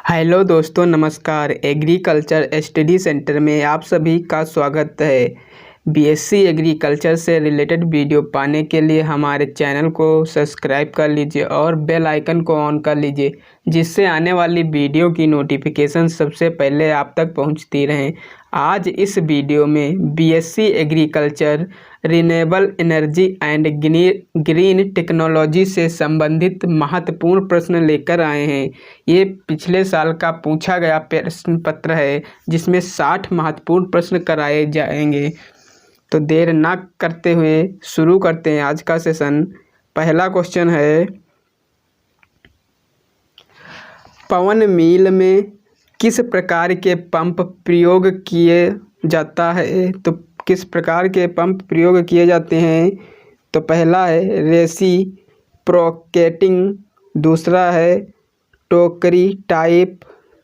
Hello दोस्तों, नमस्कार। Agriculture study centre में आप सभी का स्वागत है। बीएससी एग्रीकल्चर से रिलेटेड वीडियो पाने के लिए हमारे चैनल को सब्सक्राइब कर लीजिए और बेल आइकन को ऑन कर लीजिए, जिससे आने वाली वीडियो की नोटिफिकेशन सबसे पहले आप तक पहुंचती रहें। आज इस वीडियो में BSc agriculture renewable energy and green technology से संबंधित महत्वपूर्ण प्रश्न लेकर आए हैं। ये पिछले साल का पूछा गया प्रश्न पत्र है, जिसमें 60 महत्वपूर्ण प्रश्न कराए जाएंगे। तो देर ना करते हुए शुरू करते हैं आज का सेशन। पहला क्वेश्चन है, पवन मिल में किस प्रकार के पंप प्रयोग किए जाता है? तो किस प्रकार के पंप प्रयोग किए जाते हैं? तो पहला है रेसिप्रोकेटिंग, दूसरा है टोकरी टाइप,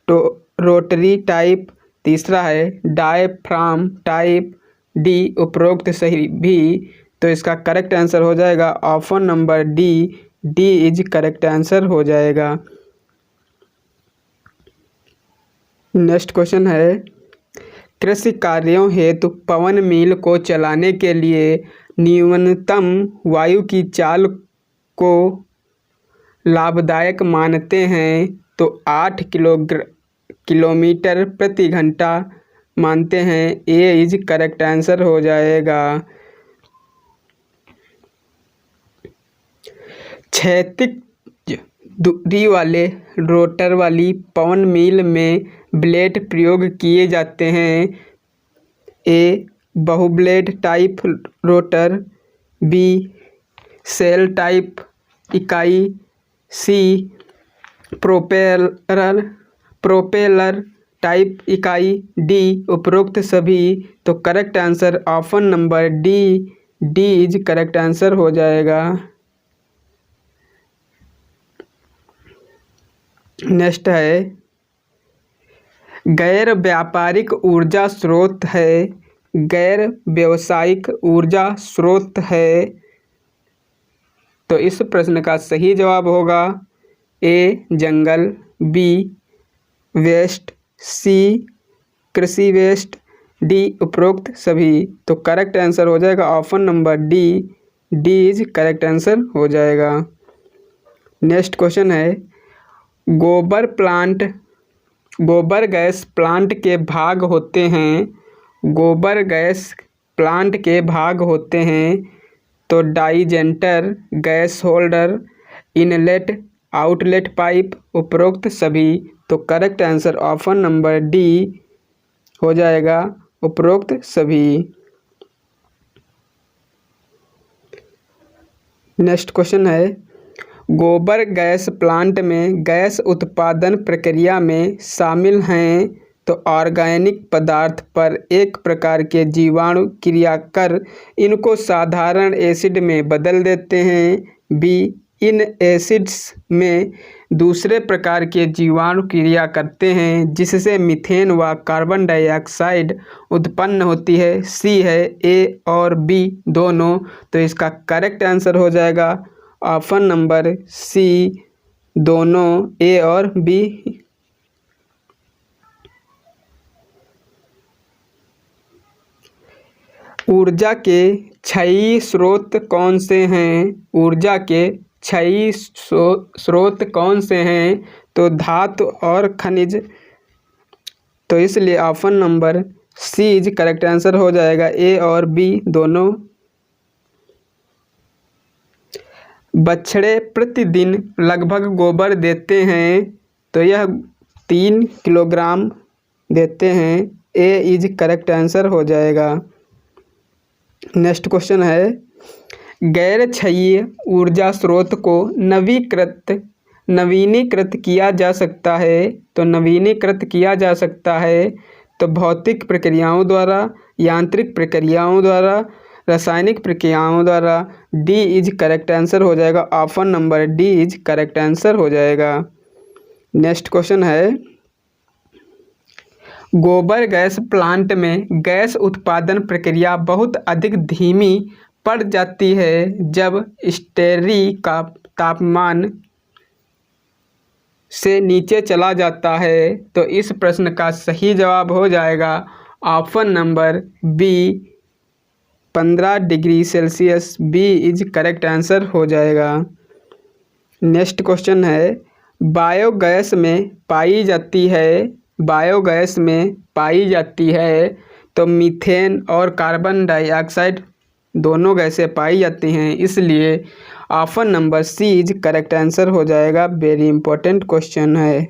रोटरी टाइप, तीसरा है डायफ्राम टाइप, डी उपरोक्त सही भी। तो इसका करेक्ट आंसर हो जाएगा option number D. D is correct answer हो जाएगा। नेक्स्ट क्वेश्चन है, कृषि कार्यों हेतु पवन मिल को चलाने के लिए न्यूनतम वायु की चाल को लाभदायक मानते हैं? तो 8 किलोमीटर प्रति घंटा मानते हैं। ए इज करेक्ट आंसर हो जाएगा। क्षैतिज दूरी वाले रोटर वाली पवन मिल में ब्लेड प्रयोग किए जाते हैं। ए बहुब्लेड type rotor, B cell type इकाई, सी प्रोपेलर टाइप इकाई, डी उपरोक्त सभी। तो correct answer option number D. D is correct answer हो जाएगा। नेक्स्ट है, गैर व्यापारिक ऊर्जा स्रोत है, गैर व्यावसायिक ऊर्जा स्रोत है। तो इस प्रश्न का सही जवाब होगा ए जंगल, बी वेस्ट, सी कृषि वेस्ट, डी उपरोक्त सभी। तो करेक्ट आंसर हो जाएगा option number D. D is correct answer हो जाएगा। नेक्स्ट क्वेश्चन है, गोबर गैस प्लांट के भाग होते हैं। गोबर गैस प्लांट के भाग होते हैं। तो digester, gas holder, inlet, outlet pipe, उपरोक्त सभी। तो correct answer option number D हो जाएगा, उपरोक्त सभी। नेक्स्ट क्वेश्चन है, गोबर गैस प्लांट में गैस उत्पादन प्रक्रिया में शामिल हैं। तो ऑर्गेनिक पदार्थ पर एक प्रकार के जीवाणु क्रिया कर इनको साधारण एसिड में बदल देते हैं। बी इन एसिड्स में दूसरे प्रकार के जीवाणु क्रिया करते हैं, जिससे मीथेन व कार्बन डाइऑक्साइड उत्पन्न होती है। सी है ए और बी दोनों। तो इसका करेक्ट आंसर हो जाएगा ऑप्शन नंबर सी, दोनों ए और बी। ऊर्जा के क्षयी स्रोत कौन से हैं? ऊर्जा के क्षयी स्रोत कौन से हैं? तो धातु और खनिज। तो इसलिए option number C is correct answer हो जाएगा, ए और बी दोनों। बछड़े प्रतिदिन लगभग गोबर देते हैं। तो यह 3 किलोग्राम देते हैं। ए इज करेक्ट आंसर हो जाएगा। नेक्स्ट क्वेश्चन है, गैर क्षयीय ऊर्जा स्रोत को नवीनीकृत किया जा सकता है। तो नवीनीकृत किया जा सकता है तो भौतिक प्रक्रियाओं द्वारा, यांत्रिक प्रक्रियाओं द्वारा, रासायनिक प्रक्रियाओं द्वारा। डी इज करेक्ट आंसर हो जाएगा, option number D is correct answer हो जाएगा। नेक्स्ट क्वेश्चन है, गोबर गैस प्लांट में गैस उत्पादन प्रक्रिया बहुत अधिक धीमी पड़ जाती है जब स्टेरी का तापमान से नीचे चला जाता है, तो इस प्रश्न का सही जवाब हो जाएगा option number B 15 degree Celsius. B is correct answer हो जाएगा। नेक्स्ट क्वेश्चन है, बायोगैस में पाई जाती है, बायोगैस में पाई जाती है तो मीथेन और कार्बन डाइऑक्साइड दोनों गैसें पाई जाती हैं, इसलिए option number C is correct answer हो जाएगा। वेरी इंपॉर्टेंट क्वेश्चन है,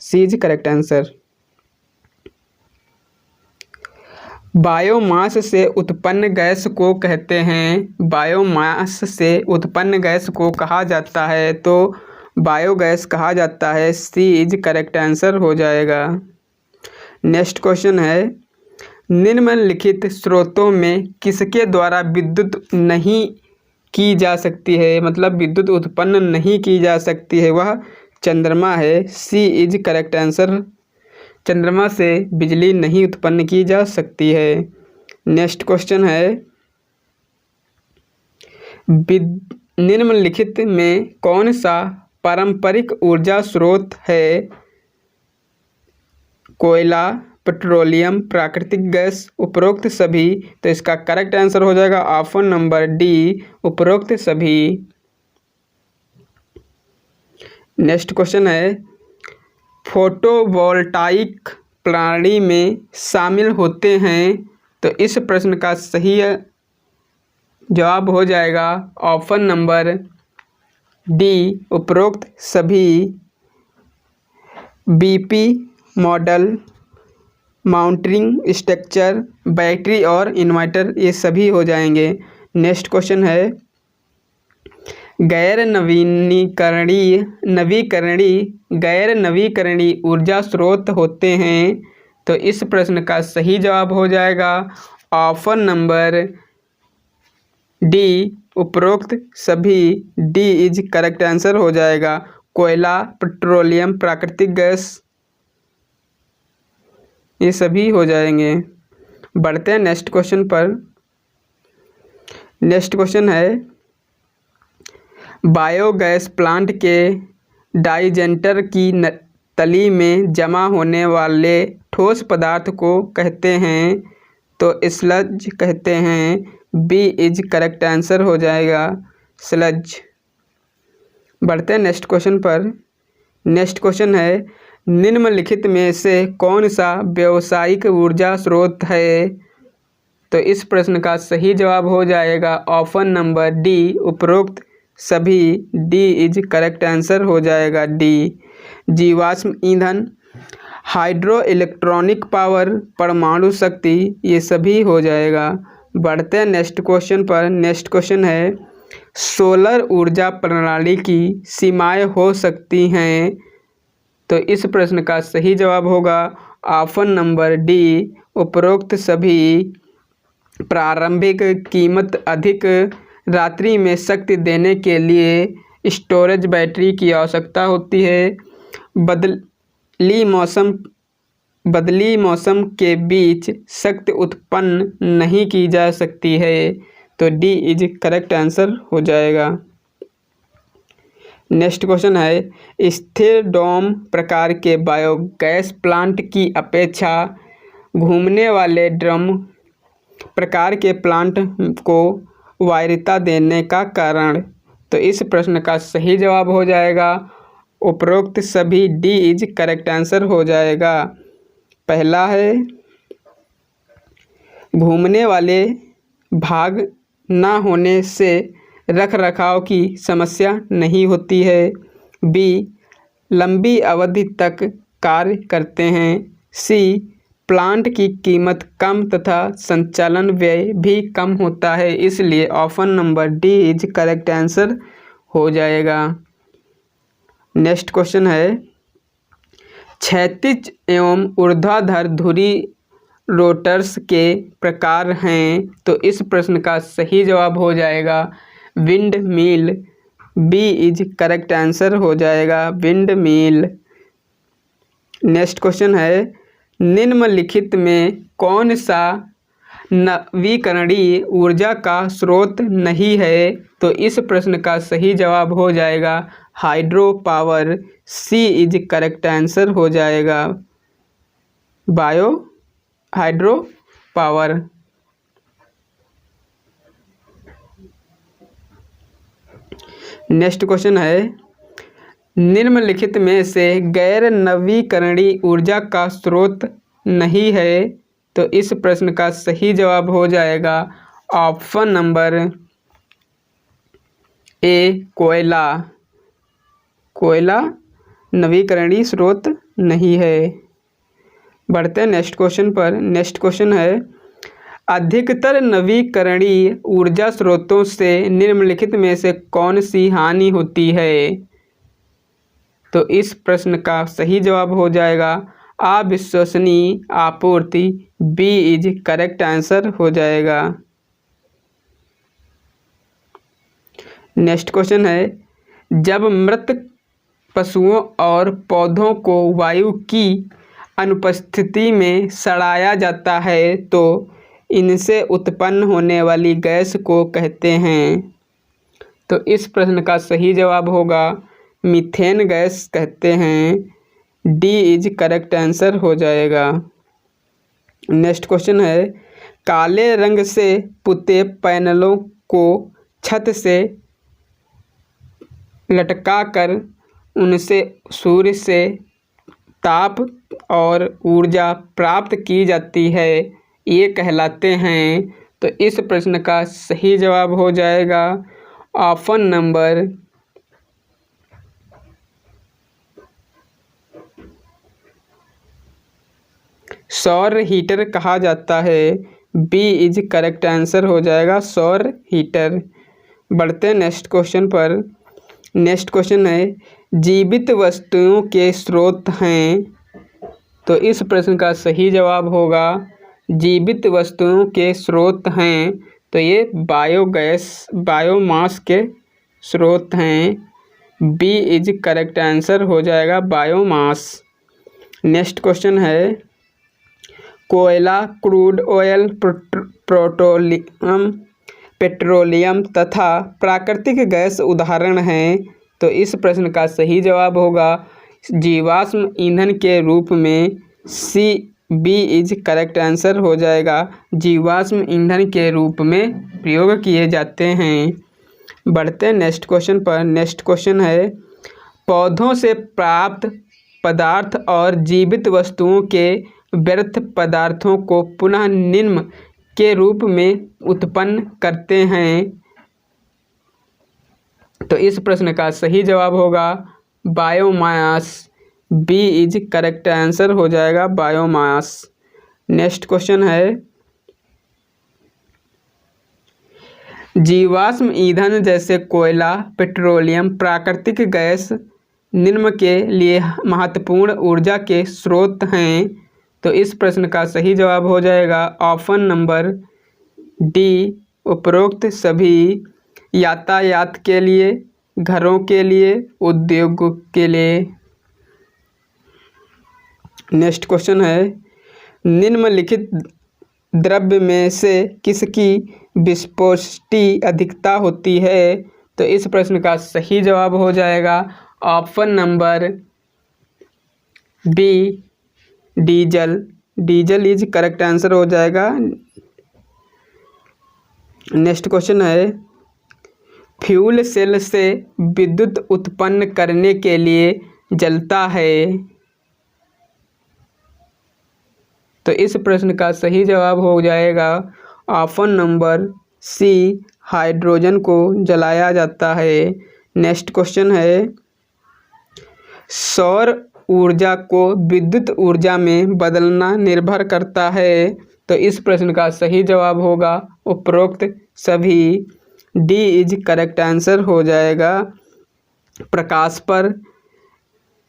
C is correct answer. Biomass से उत्पन्न गैस को कहते हैं, बायोमास से उत्पन्न गैस को कहा जाता है तो बायोगैस कहा जाता है। सी इज करेक्ट आंसर हो जाएगा। नेक्स्ट क्वेश्चन है, निम्नलिखित स्रोतों में किसके द्वारा विद्युत नहीं की जा सकती है, मतलब विद्युत उत्पन्न नहीं की जा सकती है, वह चंद्रमा है। C is correct answer. चंद्रमा से बिजली नहीं उत्पन्न की जा सकती है। नेक्स्ट क्वेश्चन है, निम्नलिखित में कौन सा पारंपरिक ऊर्जा स्रोत है? कोयला, पेट्रोलियम, प्राकृतिक गैस, उपरोक्त सभी। तो इसका करेक्ट आंसर हो जाएगा ऑप्शन नंबर डी, उपरोक्त सभी। नेक्स्ट क्वेश्चन है, फोटोवोल्टाइक प्रणाली में शामिल होते हैं, तो इस प्रश्न का सही जवाब हो जाएगा ऑप्शन नंबर डी, उपरोक्त सभी। BP model, mounting structure, battery और इन्वर्टर, ये सभी हो जाएंगे। नेक्स्ट क्वेश्चन है, गैर नवीकरणीय ऊर्जा स्रोत होते हैं, तो इस प्रश्न का सही जवाब हो जाएगा ऑप्शन नंबर डी, उपरोक्त सभी। डी इज करेक्ट आंसर हो जाएगा। कोयला, पेट्रोलियम, प्राकृतिक गैस, ये सभी हो जाएंगे। बढ़ते हैं नेक्स्ट क्वेश्चन पर। नेक्स्ट क्वेश्चन है, बायोगैस प्लांट के डाइजेंटर की तली में जमा होने वाले ठोस पदार्थ को कहते हैं, तो स्लज कहते हैं। बी इज करेक्ट आंसर हो जाएगा, स्लज। बढ़ते हैं नेक्स्ट क्वेश्चन पर। नेक्स्ट क्वेश्चन है, निम्नलिखित में से कौन सा व्यावसायिक ऊर्जा स्रोत है? तो इस प्रश्न का सही जवाब हो जाएगा ऑप्शन नंबर डी, उपरोक्त सभी। डी इज करेक्ट आंसर हो जाएगा, डी। जीवाश्म ईंधन, हाइड्रो इलेक्ट्रॉनिक पावर, परमाणु शक्ति, ये सभी हो जाएगा। बढ़ते हैं नेक्स्ट क्वेश्चन पर। नेक्स्ट क्वेश्चन है, सोलर ऊर्जा प्रणाली की सीमाएं हो सकती हैं, तो इस प्रश्न का सही जवाब होगा ऑप्शन नंबर डी, उपरोक्त सभी। प्रारंभिक कीमत अधिक, रात्रि में शक्ति देने के लिए स्टोरेज बैटरी की आवश्यकता होती है, बदली मौसम के बीच शक्ति उत्पन्न नहीं की जा सकती है, तो डी इज करेक्ट आंसर हो जाएगा। नेक्स्ट क्वेश्चन है, स्थिर डोम प्रकार के बायोगैस प्लांट की अपेक्षा घूमने वाले ड्रम प्रकार के प्लांट को वरीयता देने का कारण? तो इस प्रश्न का सही जवाब हो जाएगा उपरोक्त सभी। डी इज करेक्ट आंसर हो जाएगा। पहला है, घूमने वाले भाग ना होने से रख रखाव की समस्या नहीं होती है। बी, लंबी अवधि तक कार्य करते हैं। सी, प्लांट की कीमत कम तथा संचालन व्यय भी कम होता है, इसलिए option number D is correct answer हो जाएगा। नेक्स्ट क्वेश्चन है, क्षैतिज एवं ऊर्ध्वाधर धुरी रोटर्स के प्रकार हैं, तो इस प्रश्न का सही जवाब हो जाएगा windmill. B is correct answer हो जाएगा, विंड मिल। नेक्स्ट क्वेश्चन है, निम्नलिखित में कौन सा नवीकरणीय ऊर्जा का स्रोत नहीं है? तो इस प्रश्न का सही जवाब हो जाएगा hydropower. C is correct answer हो जाएगा bio hydropower. Next question है, निम्नलिखित में से गैर नवीकरणीय ऊर्जा का स्रोत नहीं है, तो इस प्रश्न का सही जवाब हो जाएगा ऑप्शन नंबर ए कोयला। कोयला नवीकरणीय स्रोत नहीं है। बढ़ते हैं नेक्स्ट क्वेश्चन पर। नेक्स्ट क्वेश्चन है, अधिकतर नवीकरणीय ऊर्जा स्रोतों से निम्नलिखित में से कौन सी हानि होती है, तो इस प्रश्न का सही जवाब हो जाएगा अविश्वसनीय आपूर्ति। बी इज करेक्ट आंसर हो जाएगा। नेक्स्ट क्वेश्चन है, जब मृत पशुओं और पौधों को वायु की अनुपस्थिति में सड़ाया जाता है तो इनसे उत्पन्न होने वाली गैस को कहते हैं, तो इस प्रश्न का सही जवाब होगा मीथेन गैस कहते हैं। डी इज करेक्ट आंसर हो जाएगा। नेक्स्ट क्वेश्चन है, काले रंग से पुते पैनलों को छत से लटकाकर उनसे सूर्य से ताप और ऊर्जा प्राप्त की जाती है, ये कहलाते हैं, तो इस प्रश्न का सही जवाब हो जाएगा ऑप्शन नंबर सौर हीटर कहा जाता है। बी इज करेक्ट आंसर हो जाएगा सौर हीटर। बढ़ते हैं नेक्स्ट क्वेश्चन पर। नेक्स्ट क्वेश्चन है, जीवित वस्तुओं के स्रोत हैं, तो इस प्रश्न का सही जवाब होगा जीवित वस्तुओं के स्रोत हैं, तो ये बायोगैस बायोमास के स्रोत हैं। बी इज करेक्ट आंसर हो जाएगा बायोमास। नेक्स्ट क्वेश्चन है, कोयला, क्रूड ऑयल, पेट्रोलियम तथा प्राकृतिक गैस उदाहरण हैं, तो इस प्रश्न का सही जवाब होगा जीवाश्म ईंधन के रूप में। C B is correct answer हो जाएगा जीवाश्म ईंधन के रूप में प्रयोग किए जाते हैं। बढ़ते हैं नेक्स्ट क्वेश्चन पर। नेक्स्ट क्वेश्चन है, पौधों से प्राप्त पदार्थ और जीवित वस्तुओं के व्यर्थ पदार्थों को पुनः निम्न के रूप में उत्पन्न करते हैं, तो इस प्रश्न का सही जवाब होगा biomass. B is correct answer हो जाएगा बायोमास। नेक्स्ट क्वेश्चन है, जीवाश्म ईंधन जैसे कोयला, पेट्रोलियम, प्राकृतिक गैस निम्न के लिए महत्वपूर्ण ऊर्जा के स्रोत हैं, तो इस प्रश्न का सही जवाब हो जाएगा ऑप्शन नंबर डी उपरोक्त सभी यातायात के लिए, घरों के लिए, उद्योग के लिए। नेक्स्ट क्वेश्चन है, निम्नलिखित द्रव्य में से किसकी विस्कोसिटी अधिकता होती है, तो इस प्रश्न का सही जवाब हो जाएगा option number B diesel. Diesel is correct answer हो जाएगा। नेक्स्ट क्वेश्चन है, फ्यूल सेल से विद्युत उत्पन्न करने के लिए जलता है, तो इस प्रश्न का सही जवाब हो जाएगा ऑप्शन नंबर सी हाइड्रोजन को जलाया जाता है। नेक्स्ट क्वेश्चन है, सौर ऊर्जा को विद्युत ऊर्जा में बदलना निर्भर करता है, तो इस प्रश्न का सही जवाब होगा उपरोक्त सभी। डी इज करेक्ट आंसर हो जाएगा प्रकाश पर,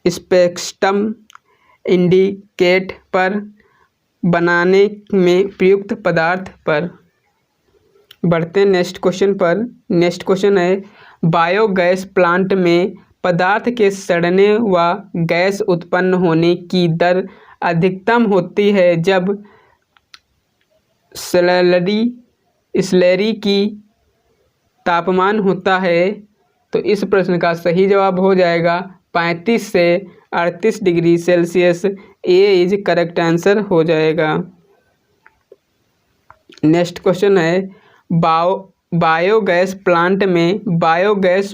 स्पेक्ट्रम इंडिकेट पर, बनाने में प्रयुक्त पदार्थ पर। बढ़ते हैं नेक्स्ट क्वेश्चन पर। नेक्स्ट क्वेश्चन है, बायोगैस प्लांट में पदार्थ के सड़ने व गैस उत्पन्न होने की दर अधिकतम होती है जब स्लरी की तापमान होता है तो इस प्रश्न का सही जवाब हो जाएगा 35 से 38 degree Celsius. A is correct answer हो जाएगा। नेक्स्ट क्वेश्चन है बायोगैस प्लांट में बायोगैस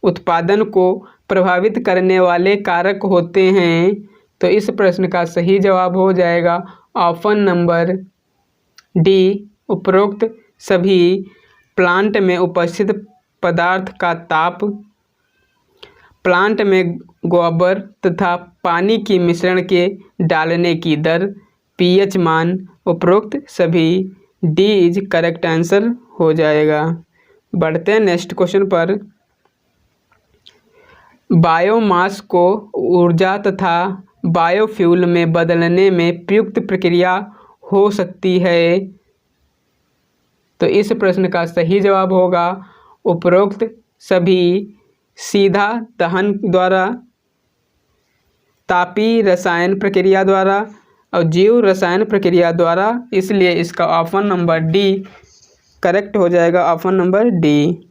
उत्पादन को प्रभावित करने वाले कारक होते हैं। तो इस प्रश्न का सही जवाब हो जाएगा ऑप्शन नंबर डी उपरोक्त सभी। प्लांट में उपस्थित पदार्थ का ताप, प्लांट में गोबर तथा पानी की मिश्रण के डालने की दर, पीएच मान, उपरोक्त सभी। डी इज करेक्ट आंसर हो जाएगा। बढ़ते हैं नेक्स्ट क्वेश्चन पर। बायोमास को ऊर्जा तथा बायोफ्यूल में बदलने में प्रयुक्त प्रक्रिया हो सकती है। तो इस प्रश्न का सही जवाब होगा उपरोक्त सभी। सीधा दहन द्वारा, तापीय रसायन प्रक्रिया द्वारा और जीव रसायन प्रक्रिया द्वारा। इसलिए इसका ऑप्शन नंबर डी करेक्ट हो जाएगा, option number D.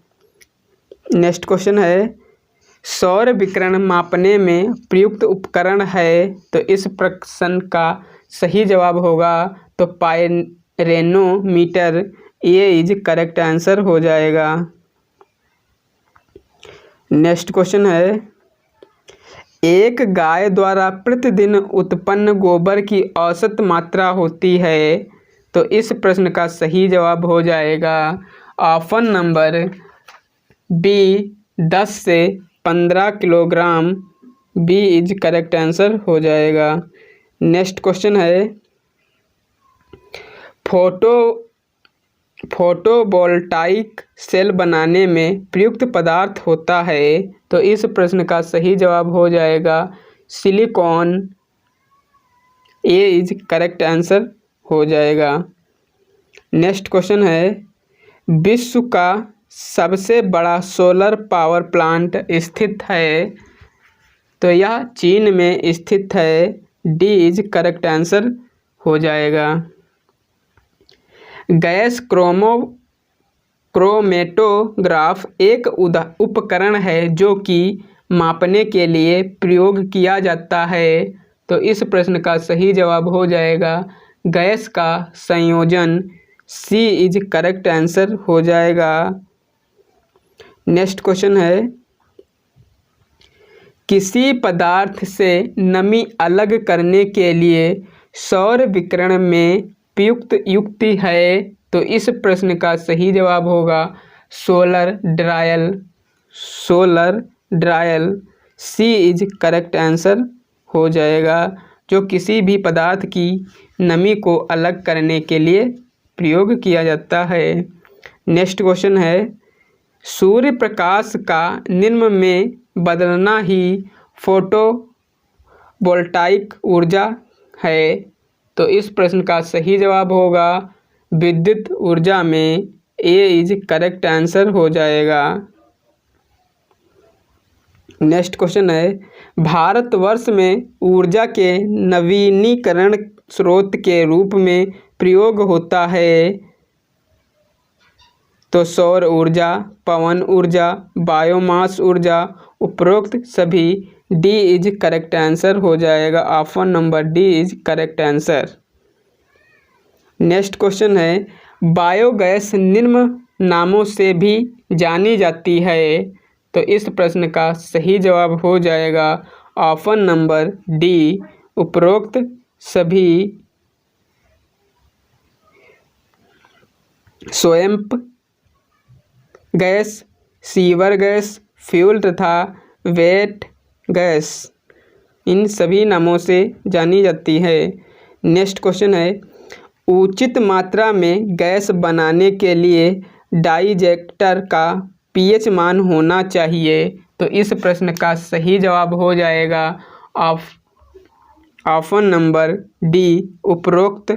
Next question है सौर विकिरण मापने में प्रयुक्त उपकरण है। तो इस प्रश्न का सही जवाब होगा तो पायरेनोमीटर। ए इज करेक्ट आंसर हो जाएगा। नेक्स्ट क्वेश्चन है एक गाय द्वारा प्रतिदिन उत्पन्न गोबर की औसत मात्रा होती है। तो इस प्रश्न का सही जवाब हो जाएगा ऑप्शन नंबर बी 10 से 15 kilogram. B is correct answer हो जाएगा। नेक्स्ट क्वेश्चन है फोटोवोल्टाइक सेल बनाने में प्रयुक्त पदार्थ होता है। तो इस प्रश्न का सही जवाब हो जाएगा silicon. A is correct answer हो जाएगा। नेक्स्ट क्वेश्चन है विश्व का सबसे बड़ा सोलर पावर प्लांट स्थित है। तो यह चीन में स्थित है। डी इज करेक्ट आंसर हो जाएगा। गैस क्रोमेटोग्राफ एक उपकरण है जो कि मापने के लिए प्रयोग किया जाता है। तो इस प्रश्न का सही जवाब हो जाएगा गैस का संयोजन। सी इज करेक्ट आंसर हो जाएगा। नेक्स्ट क्वेश्चन है किसी पदार्थ से नमी अलग करने के लिए सौर विकिरण में प्रयुक्त युक्ति है। तो इस प्रश्न का सही जवाब होगा solar dryer. C is correct answer हो जाएगा जो किसी भी पदार्थ की नमी को अलग करने के लिए प्रयोग किया जाता है। नेक्स्ट क्वेश्चन है सूर्य प्रकाश का निम्न में बदलना ही फोटोवोल्टाइक ऊर्जा है। तो इस प्रश्न का सही जवाब होगा विद्युत ऊर्जा में। ए इज करेक्ट आंसर हो जाएगा। नेक्स्ट क्वेश्चन है भारतवर्ष में ऊर्जा के नवीनीकरण स्रोत के रूप में प्रयोग होता है। तो सौर ऊर्जा, पवन ऊर्जा, बायोमास ऊर्जा, उपरोक्त सभी। डी इज करेक्ट आंसर हो जाएगा। Option number D is correct answer. Next question है बायोगैस निम्न नामों से भी जानी जाती है। तो इस प्रश्न का सही जवाब हो जाएगा ऑप्शन नंबर डी उपरोक्त सभी। स्वयंप गैस, सीवर गैस, फ्यूल तथा वेट गैस इन सभी नामों से जानी जाती है। नेक्स्ट क्वेश्चन है उचित मात्रा में गैस बनाने के लिए डाइजेक्टर का पीएच मान होना चाहिए। तो इस प्रश्न का सही जवाब हो जाएगा ऑप्शन नंबर डी उपरोक्त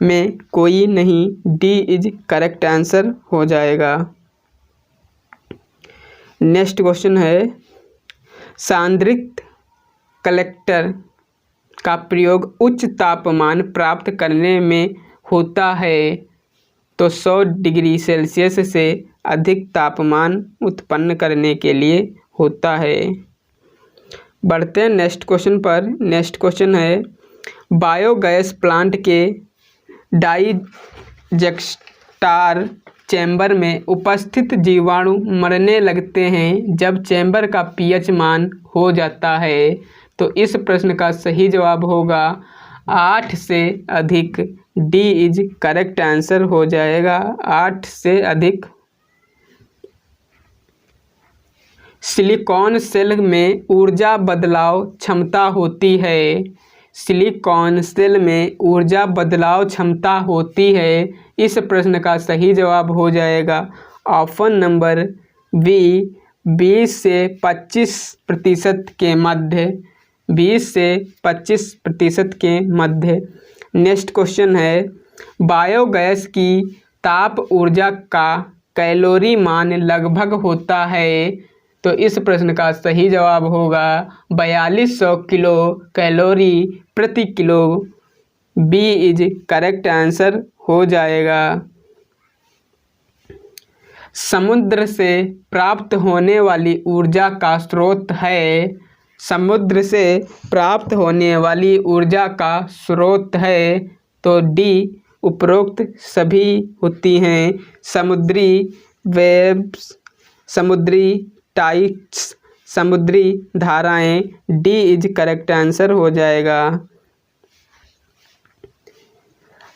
में कोई नहीं। डी इज करेक्ट आंसर हो जाएगा। नेक्स्ट क्वेश्चन है सांद्रित कलेक्टर का प्रयोग उच्च तापमान प्राप्त करने में होता है। तो 100 डिग्री सेल्सियस से अधिक तापमान उत्पन्न करने के लिए होता है। बढ़ते हैं नेक्स्ट क्वेश्चन पर। नेक्स्ट क्वेश्चन है, बायोगैस प्लांट के डाइजेस्टर चैम्बर में उपस्थित जीवाणु मरने लगते हैं जब चैम्बर का पीएच मान हो जाता है। तो इस प्रश्न का सही जवाब होगा 8 से अधिक। डी इज करेक्ट आंसर हो जाएगा 8 से अधिक। सिलिकॉन सेल में ऊर्जा बदलाव क्षमता होती है। सिलिकॉन सेल में ऊर्जा बदलाव क्षमता होती है। इस प्रश्न का सही जवाब हो जाएगा ऑप्शन नंबर बी 20 से 25% के मध्य। 20 से 25% के मध्य। नेक्स्ट क्वेश्चन है, बायोगैस की ताप ऊर्जा का कैलोरी मान लगभग होता है। तो इस प्रश्न का सही जवाब होगा 4200 किलो कैलोरी प्रति kilo. B is correct answer हो जाएगा। समुद्र से प्राप्त होने वाली ऊर्जा का स्रोत है। समुद्र से प्राप्त होने वाली ऊर्जा का स्रोत है। तो डी उपरोक्त सभी होती हैं। समुद्री वेव्स, समुद्री टाइड्स, समुद्री धाराएं। डी इज करेक्ट आंसर हो जाएगा।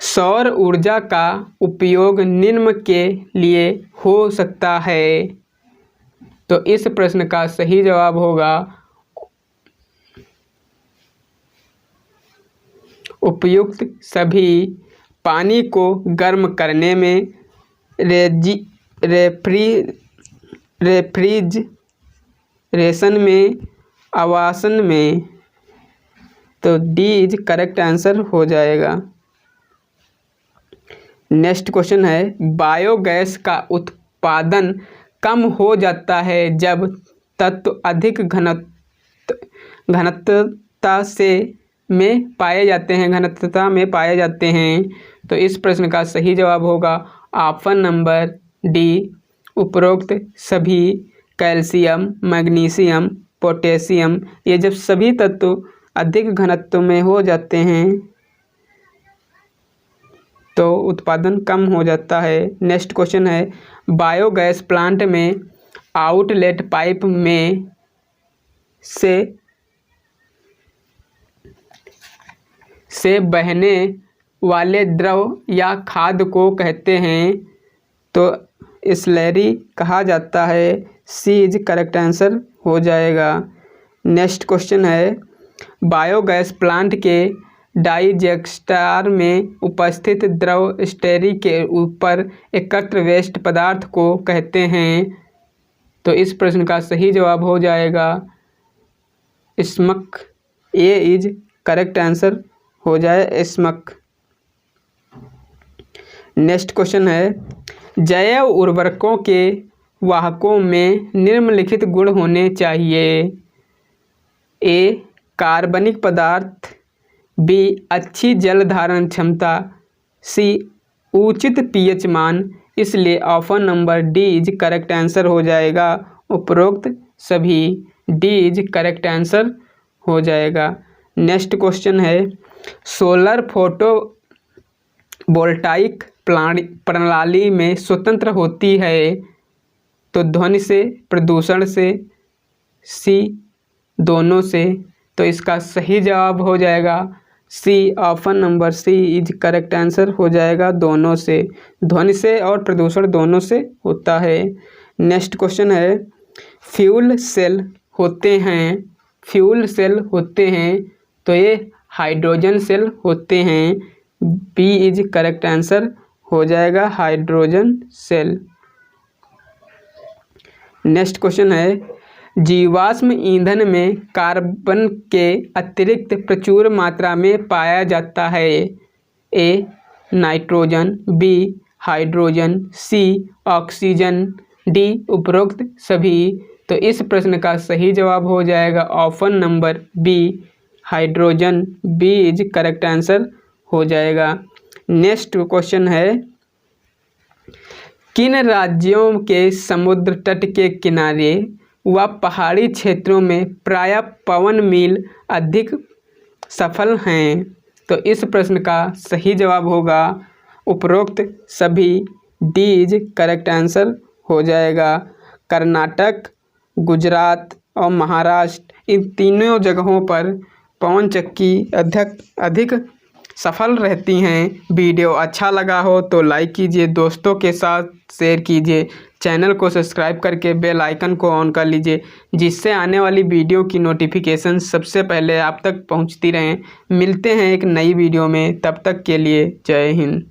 सौर ऊर्जा का उपयोग निम्न के लिए हो सकता है। तो इस प्रश्न का सही जवाब होगा उपयुक्त सभी। पानी को गर्म करने में, रेफ्रिजरेशन में, आवासन में। तो डी इज करेक्ट आंसर हो जाएगा। नेक्स्ट क्वेश्चन है, बायोगैस का उत्पादन कम हो जाता है जब तत्व अधिक घनत्वता में पाए जाते हैं। तो इस प्रश्न का सही जवाब होगा ऑप्शन नंबर डी उपरोक्त सभी। कैल्शियम, मैग्नीशियम, पोटेशियम, ये जब सभी तत्व अधिक घनत्व में हो जाते हैं तो उत्पादन कम हो जाता है। नेक्स्ट क्वेश्चन है, बायोगैस प्लांट में आउटलेट पाइप में से बहने वाले द्रव या खाद को कहते हैं। तो स्लरी कहा जाता है। सी इज करेक्ट आंसर हो जाएगा। नेक्स्ट क्वेश्चन है, बायोगैस प्लांट के डाइजेस्टर में उपस्थित द्रव स्लरी के ऊपर एकत्र वेस्ट पदार्थ को कहते हैं। तो इस प्रश्न का सही जवाब हो जाएगा स्मक। ए इज करेक्ट आंसर हो जाए स्मक। नेक्स्ट क्वेश्चन है, जैव उर्वरकों के वाहकों में निम्नलिखित गुण होने चाहिए। ए कार्बनिक पदार्थ, बी अच्छी जल धारण क्षमता, सी उचित पीएच मान। इसलिए option number D is correct answer हो जाएगा उपरोक्त सभी। डी इज करेक्ट आंसर हो जाएगा। नेक्स्ट क्वेश्चन है, सोलर फोटो वोल्टाइक प्रणाली में स्वतंत्र होती है। तो ध्वनि से, प्रदूषण से, सी दोनों से। तो इसका सही जवाब हो जाएगा C. Option number C is correct answer हो जाएगा दोनों से। ध्वनि से और प्रदूषण दोनों से होता है। नेक्स्ट क्वेश्चन है, फ्यूल सेल होते हैं तो ये हाइड्रोजन सेल होते हैं। बी इज करेक्ट आंसर हो जाएगा हाइड्रोजन सेल। नेक्स्ट क्वेश्चन है, जीवाश्म ईंधन में कार्बन के अतिरिक्त प्रचुर मात्रा में पाया जाता है। A nitrogen, B hydrogen, C oxygen, D उपरोक्त सभी। तो इस प्रश्न का सही जवाब हो जाएगा option number B hydrogen. B is correct answer हो जाएगा। नेक्स्ट क्वेश्चन है, किन राज्यों के समुद्र तट के किनारे व पहाड़ी क्षेत्रों में प्रायः पवन मील अधिक सफल हैं? तो इस प्रश्न का सही जवाब होगा उपरोक्त सभी। डीज करेक्ट आंसर हो जाएगा। कर्नाटक, गुजरात और महाराष्ट्र इन तीनों जगहों पर पवन चक्की अधिक सफल रहती हैं। वीडियो अच्छा लगा हो तो लाइक कीजिए, दोस्तों के साथ शेयर कीजिए, चैनल को सब्सक्राइब करके बेल आइकन को ऑन कर लीजिए, जिससे आने वाली वीडियो की नोटिफिकेशन सबसे पहले आप तक पहुंचती रहें। मिलते हैं एक नई वीडियो में, तब तक के लिए जय हिंद।